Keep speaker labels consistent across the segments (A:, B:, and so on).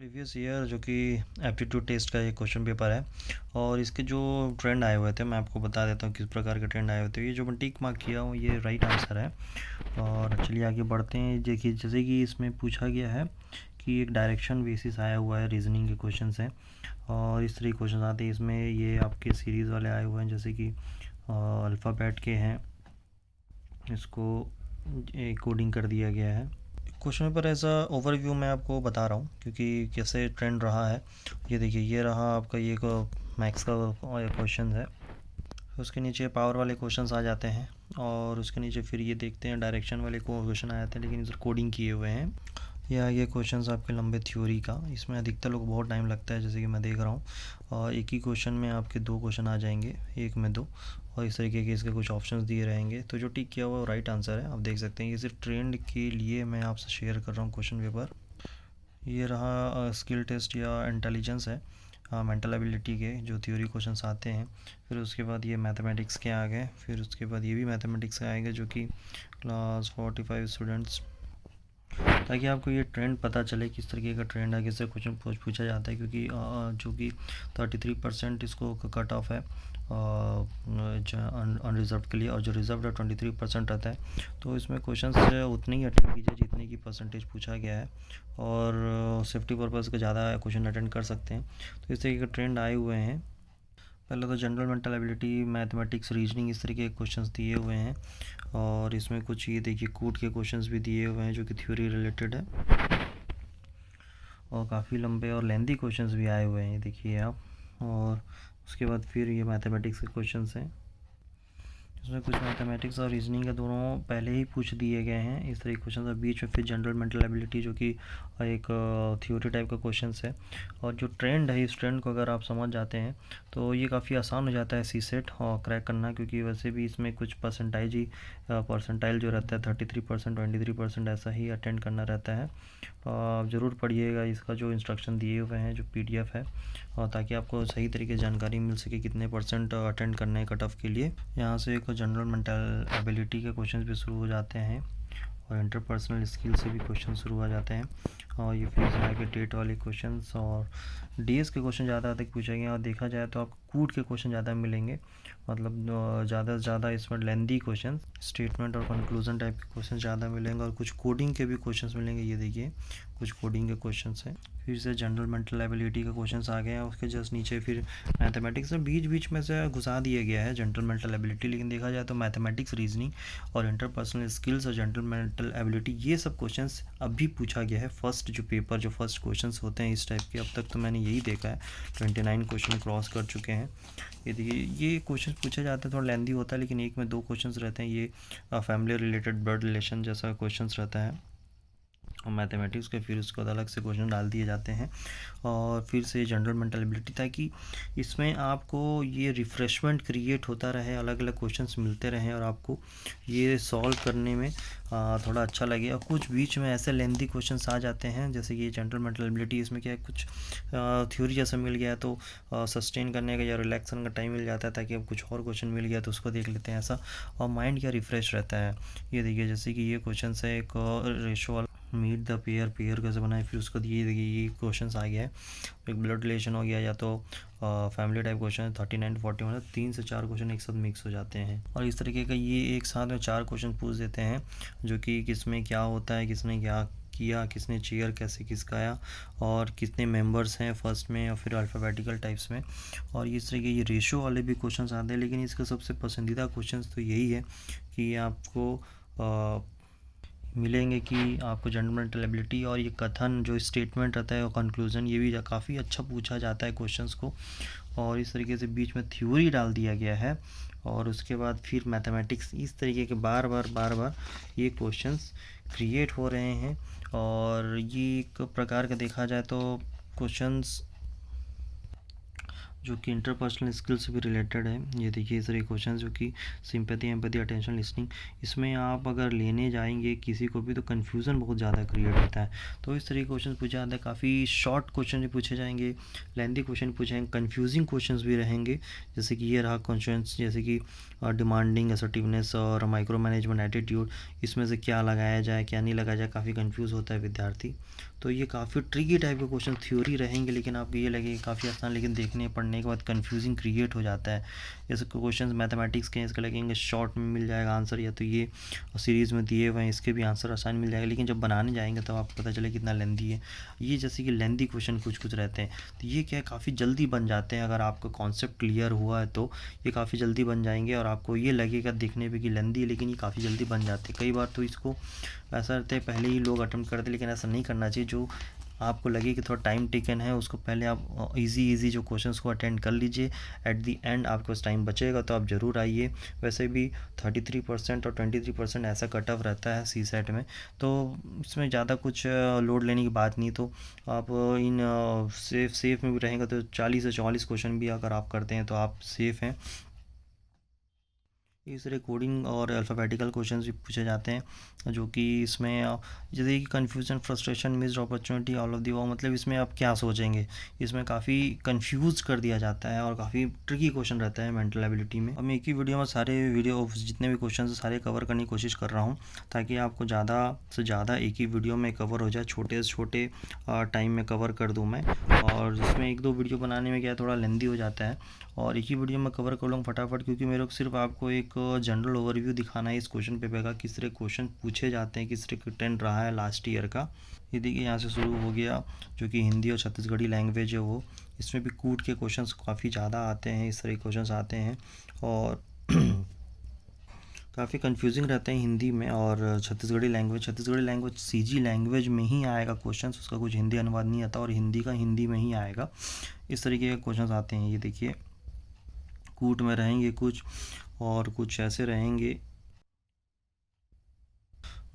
A: Previous year जो कि aptitude test का ये क्वेश्चन पेपर है और इसके जो ट्रेंड आए हुए थे मैं आपको बता देता हूँ किस प्रकार के ट्रेंड आए हुए थे। ये जो मैं टिक मार्क किया हूँ ये राइट आंसर है। और चलिए आगे बढ़ते हैं। देखिए जैसे कि इसमें पूछा गया है कि एक डायरेक्शन बेसिस आया हुआ है, रीजनिंग के क्वेश्चन हैं और इस तरह के क्वेश्चन आते हैं। इसमें ये आपके सीरीज़ वाले आए हुए हैं जैसे कि अल्फ़ाबेट के हैं, इसको कोडिंग कर दिया गया है। क्वेश्चन पेपर ऐसा ओवरव्यू मैं आपको बता रहा हूँ क्योंकि कैसे ट्रेंड रहा है। ये देखिए ये रहा आपका ये मैथ्स का क्वेश्चन है। उसके नीचे पावर वाले क्वेश्चंस आ जाते हैं और उसके नीचे फिर ये देखते हैं डायरेक्शन वाले क्वेश्चन आ जाते हैं, लेकिन इधर कोडिंग किए हुए हैं। या ये क्वेश्चंस आपके लंबे थ्योरी का, इसमें अधिकतर लोग बहुत टाइम लगता है जैसे कि मैं देख रहा हूँ। और एक ही क्वेश्चन में आपके 2 क्वेश्चन आ जाएंगे, एक में 2, और इस तरीके के इसके कुछ ऑप्शंस दिए रहेंगे। तो जो टिक किया हुआ वो राइट आंसर है। आप देख सकते हैं ये सिर्फ ट्रेंड के लिए मैं आपसे शेयर कर रहा हूँ क्वेश्चन पेपर। ये रहा स्किल टेस्ट या इंटेलिजेंस है, मेंटल एबिलिटी के जो थ्योरी क्वेश्चंस आते हैं। फिर उसके बाद ये मैथमेटिक्स के आ गए, फिर उसके बाद ये भी मैथमेटिक्स के आएंगे जो कि क्लास 45 स्टूडेंट्स, ताकि आपको ये ट्रेंड पता चले किस तरीके का ट्रेंड है, किससे क्वेश्चन पूछा जाता है। क्योंकि जो कि 33% इसको कट ऑफ है अनरिजर्व के लिए, और जो रिजर्व है 23% रहता है। तो इसमें क्वेश्चन उतने ही अटेंड कीजिए जितने की परसेंटेज पूछा गया है, और सेफ्टी पर्पज़ के ज़्यादा क्वेश्चन अटेंड कर सकते हैं। तो इस तरीके के ट्रेंड आए हुए हैं। पहले तो general mental ability, mathematics, reasoning इस तरीके के क्वेश्चंस दिए हुए हैं। और इसमें कुछ ये देखिए कूट के क्वेश्चंस भी दिए हुए हैं जो कि थ्योरी रिलेटेड है, और काफ़ी लंबे और लेंदी क्वेश्चंस भी आए हुए हैं, ये देखिए आप। और उसके बाद फिर ये मैथमेटिक्स के क्वेश्चंस हैं, इसमें कुछ मैथमेटिक्स और रीजनिंग के दोनों पहले ही पूछ दिए गए हैं इस तरह के क्वेश्चन। और बीच में फिर जनरल मेंटल एबिलिटी जो कि एक थ्योरी टाइप का क्वेश्चन है। और जो ट्रेंड है, इस ट्रेंड को अगर आप समझ जाते हैं तो ये काफ़ी आसान हो जाता है सी सेट और क्रैक करना, क्योंकि वैसे भी इसमें कुछ परसेंटाइल जो रहता है 33%, 23% ऐसा ही अटेंड करना रहता है। आप ज़रूर पढ़िएगा इसका जो इंस्ट्रक्शन दिए हुए हैं, जो PDF है, और ताकि आपको सही तरीके से जानकारी मिल सके कितने परसेंट अटेंड करने हैं कट ऑफ के लिए। यहाँ से एक जनरल मेंटल एबिलिटी के क्वेश्चन भी शुरू हो जाते हैं, और इंटरपर्सनल स्किल से भी क्वेश्चन शुरू हो जाते हैं। और ये फिर आगे डेट वाले क्वेश्चंस और DS के क्वेश्चन ज़्यादा अधिक पूछेंगे। और देखा जाए तो आपको कूट के क्वेश्चन ज़्यादा मिलेंगे, मतलब ज़्यादा से ज़्यादा इसमें लेंदी क्वेश्चन, स्टेटमेंट और कंक्लूजन टाइप के क्वेश्चन ज़्यादा मिलेंगे। और कुछ कोडिंग के भी क्वेश्चन मिलेंगे, ये देखिए कुछ कोडिंग के क्वेश्चन हैं। फिर से जनरल मेंटल एबिलिटी के क्वेश्चन आ गए हैं, उसके जस्ट नीचे फिर मैथमेटिक्स में बीच बीच में से घुसा दिया गया है जनरल मेंटल एबिलिटी। लेकिन देखा जाए तो मैथमेटिक्स, रीजनिंग और इंटरपर्सनल स्किल्स और जनरल मेंटल एबिलिटी ये सब क्वेश्चंस अभी पूछा गया है। फर्स्ट जो पेपर, जो फर्स्ट क्वेश्चंस होते हैं इस टाइप के, अब तक तो मैंने यही देखा है। 29 क्वेश्चन क्रॉस कर चुके हैं। ये देखिए ये क्वेश्चन पूछे जाते हैं, थोड़ा लेंदी होता है, लेकिन एक में 2 क्वेश्चंस रहते हैं। ये फैमिली रिलेटेड ब्लड रिलेशन जैसा क्वेश्चंस रहता है और मैथमेटिक्स के, फिर उसके बाद अलग से क्वेश्चन डाल दिए जाते हैं। और फिर से जनरल मेंटल एबिलिटी, ताकि इसमें आपको ये रिफ़्रेशमेंट क्रिएट होता रहे, अलग अलग क्वेश्चंस मिलते रहें और आपको ये सॉल्व करने में थोड़ा अच्छा लगे। और कुछ बीच में ऐसे लेंदी क्वेश्चंस आ जाते हैं जैसे कि जनरल मेंटल एबिलिटी, इसमें क्या है कुछ थ्योरी जैसा मिल गया तो सस्टेन करने का या रिलैक्सन का टाइम मिल जाता है, ताकि अब कुछ और क्वेश्चन मिल गया तो उसको देख लेते हैं ऐसा, और माइंड क्या रिफ़्रेश रहता है। ये देखिए जैसे कि ये क्वेश्चन है एक ratio, meet the pair, pair कैसे बनाए, फिर उसको दिए देखिए ये क्वेश्चन आ गया है। एक ब्लड रिलेशन हो गया, या तो फैमिली टाइप क्वेश्चन 39 41, 3 से 4 क्वेश्चन एक साथ मिक्स हो जाते हैं। और इस तरीके का ये एक साथ में 4 क्वेश्चन पूछ देते हैं जो कि किसमें क्या होता है, किसने क्या किया, किसने चेयर कैसे किसकाया, और कितने मेंबर्स हैं फर्स्ट में, और फिर अल्फ़ाबेटिकल टाइप्स में। और इस तरीके ये रेशो वाले भी क्वेश्चंस आते हैं। लेकिन इसका सबसे पसंदीदा क्वेश्चंस तो यही है कि आपको मिलेंगे कि आपको जनरल मेंटल एबिलिटी और ये कथन जो स्टेटमेंट रहता है और कंक्लूजन, ये भी काफ़ी अच्छा पूछा जाता है क्वेश्चंस को। और इस तरीके से बीच में थ्योरी डाल दिया गया है, और उसके बाद फिर मैथमेटिक्स, इस तरीके के बार बार ये क्वेश्चंस क्रिएट हो रहे हैं। और ये एक प्रकार का देखा जाए तो क्वेश्चंस जो कि इंटरपर्सनल स्किल से भी रिलेटेड है। ये देखिए इस तरह क्वेश्चन जो कि सिंपैथी, एम्पैथी, अटेंशन, लिसनिंग, इसमें आप अगर लेने जाएंगे किसी को भी तो कन्फ्यूज़न बहुत ज़्यादा क्रिएट होता है। तो इस तरह के क्वेश्चन पूछे जाते हैं, काफ़ी शॉर्ट क्वेश्चन भी पूछे जाएंगे, लेंथी क्वेश्चन पूछे जाएंगे, कन्फ्यूजिंग क्वेश्चन भी रहेंगे। जैसे कि ये रहा क्वेश्चन, जैसे कि डिमांडिंग, असर्टिवनेस और माइक्रो मैनेजमेंट एटीट्यूड, इसमें से क्या लगाया जाए क्या नहीं लगाया जाए, काफ़ी कन्फ्यूज़ होता है विद्यार्थी। तो ये काफ़ी ट्रिकी टाइप के क्वेश्चन थ्योरी रहेंगे, लेकिन आपको ये लगेगा काफ़ी आसान, लेकिन देखने पढ़ने के बाद कन्फ्यूजिंग क्रिएट हो जाता है। जैसे क्वेश्चन मैथमेटिक्स के इसके लगेंगे शॉर्ट में मिल जाएगा आंसर, या तो ये सीरीज़ में दिए हुए हैं इसके भी आंसर आसान मिल जाएगा, लेकिन जब बनाने जाएंगे तब आपको पता चले कितना लेंदी है। ये जैसे कि लेंदी क्वेश्चन कुछ कुछ रहते हैं, तो ये क्या है काफ़ी जल्दी बन जाते हैं। अगर आपका कॉन्सेप्ट क्लियर हुआ है तो ये काफ़ी जल्दी बन जाएंगे, और आपको ये लगेगा देखने पे कि लेंदी है, लेकिन ये काफ़ी जल्दी बन जाते हैं। कई बार तो इसको ऐसा रहता है पहले ही लोग अटेम्प्ट करते हैं, लेकिन ऐसा नहीं करना चाहिए। जो आपको लगे कि थोड़ा टाइम टेकन है उसको पहले आप इजी जो क्वेश्चंस को अटेंड कर लीजिए। एट दी एंड आपके पास टाइम बचेगा तो आप ज़रूर आइए। वैसे भी 33% और 23% ऐसा कट ऑफ रहता है सी सेट में, तो इसमें ज़्यादा कुछ लोड लेने की बात नहीं। तो आप इन सेफ में भी रहेंगे तो 40 से 44 क्वेश्चन भी अगर आप करते हैं तो आप सेफ़ हैं। इस तरह कोडिंग और अल्फ़ाबेटिकल क्वेश्चंस भी पूछे जाते हैं, जो कि इसमें जैसे कि confusion, frustration, missed opportunity, all of the वो, मतलब इसमें आप क्या सोचेंगे, इसमें काफ़ी कंफ्यूज कर दिया जाता है और काफ़ी ट्रिकी क्वेश्चन रहता है मेंटल एबिलिटी में। अब मैं एक ही वीडियो में सारे वीडियो जितने भी क्वेश्चन हैं सारे कवर करने की कोशिश कर रहा हूँ, ताकि आपको ज़्यादा से ज़्यादा एक ही वीडियो में कवर हो जाए, छोटे से छोटे टाइम में कवर कर दूँ मैं। और जिसमें एक दो वीडियो बनाने में क्या थोड़ा लेंदी हो जाता है, और एक ही वीडियो में कवर कर लूँगा फटाफट, क्योंकि मेरे को सिर्फ आपको एक जनरल ओवरव्यू दिखाना है इस क्वेश्चन पेपर का, किस तरह क्वेश्चन पूछे जाते हैं, किस तरह ट्रेंड रहा है लास्ट ईयर का। ये देखिए यहाँ से शुरू हो गया, जो कि हिंदी और छत्तीसगढ़ी लैंग्वेज है वो, इसमें भी कूट के क्वेश्चंस काफ़ी ज़्यादा आते हैं, इस तरह के क्वेश्चंस आते हैं, और काफ़ी कंफ्यूजिंग रहते हैं हिंदी में। और छत्तीसगढ़ी लैंग्वेज सीजी लैंग्वेज में ही आएगा क्वेश्चंस, उसका कुछ हिंदी अनुवाद नहीं आता, और हिंदी का हिंदी में ही आएगा। इस तरीके के क्वेश्चंस आते हैं। ये देखिए कूट में रहेंगे कुछ, और कुछ ऐसे रहेंगे,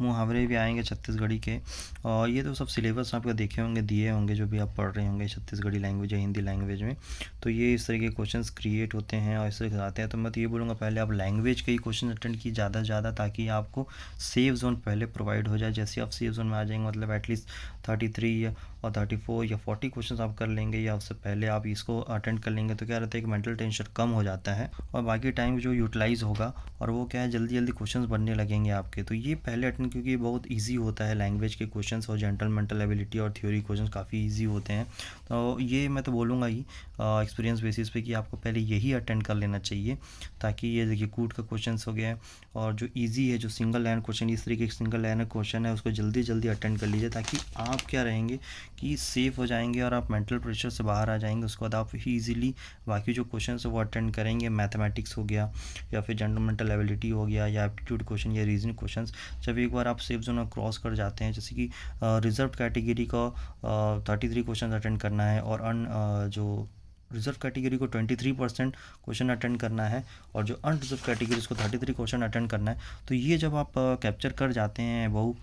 A: मुहावरे भी आएंगे छत्तीसगढ़ी के। और ये तो सब सिलेबस आपको देखे होंगे, दिए होंगे, जो भी आप पढ़ रहे होंगे छत्तीसगढ़ी लैंग्वेज या हिंदी लैंग्वेज में। तो ये इस तरह के क्वेश्चंस क्रिएट होते हैं और इस तरह से आते हैं। तो मैं तो ये बोलूँगा पहले आप लैंग्वेज के ही क्वेश्चन अटेंड की ज़्यादा से ज़्यादा, ताकि आपको सेफ जोन पहले प्रोवाइड हो जाए। जैसे आप सेफ जोन में आ जाएंगे, मतलब एटलीस्ट 33 और 34 या 40 क्वेश्चन आप कर लेंगे, या उससे पहले आप इसको अटेंड कर लेंगे, तो क्या रहता है कि मेंटल टेंशन कम हो जाता है, और बाकी टाइम जो यूटिलाइज होगा, और वो क्या है जल्दी जल्दी क्वेश्चंस बनने लगेंगे आपके। तो ये पहले अटेंड, क्योंकि ये बहुत ईजी होता है लैंग्वेज के क्वेश्चंस, और जनरल मेंटल एबिलिटी और थ्योरी क्वेश्चंस काफ़ी ईजी होते हैं। तो ये मैं तो बोलूँगा ही एक्सपीरियंस बेसिस पे कि आपको पहले यही अटेंड कर लेना चाहिए, ताकि ये देखिए कूट का क्वेश्चन हो गया है, और जो ईजी है, जो सिंगल लाइन क्वेश्चन, इस तरीके के सिंगल लाइन क्वेश्चन है, उसको जल्दी जल्दी अटेंड कर लीजिए, ताकि आप क्या रहेंगे कि सेफ़ हो जाएंगे और आप मेंटल प्रेशर से बाहर आ जाएंगे। उसके बाद आप ईजिली बाकी जो क्वेश्चन है वो अटेंड करेंगे। मैथमेटिक्स हो गया, या फिर जनरल मेंटल एबिलिटी हो गया, या एप्टीट्यूड क्वेश्चन, या रीजनिंग क्वेश्चन। जब एक बार आप सेफ जोन में क्रॉस कर जाते हैं, जैसे कि रिजर्व कैटेगरी का 33 क्वेश्चन अटेंड करना है, और जो रिजर्व कैटेगरी को 23% क्वेश्चन अटेंड करना है, और जो अनरिजर्व कैटेगरी उसको 33 क्वेश्चन अटेंड करना है। तो ये जब आप कैप्चर कर जाते हैं बहु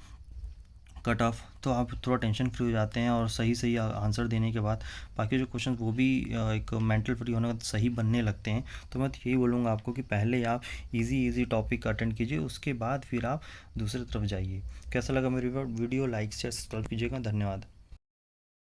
A: कट ऑफ, तो आप थोड़ा टेंशन फ्री हो जाते हैं, और सही सही आंसर देने के बाद बाकी जो क्वेश्चन वो भी एक मेंटल फ्री होने के बाद सही बनने लगते हैं। तो मैं तो यही बोलूँगा आपको कि पहले आप इजी टॉपिक अटेंड कीजिए, उसके बाद फिर आप दूसरी तरफ जाइए। कैसा लगा मेरी वीडियो? लाइक शेयर सब्सक्राइब कीजिएगा। धन्यवाद।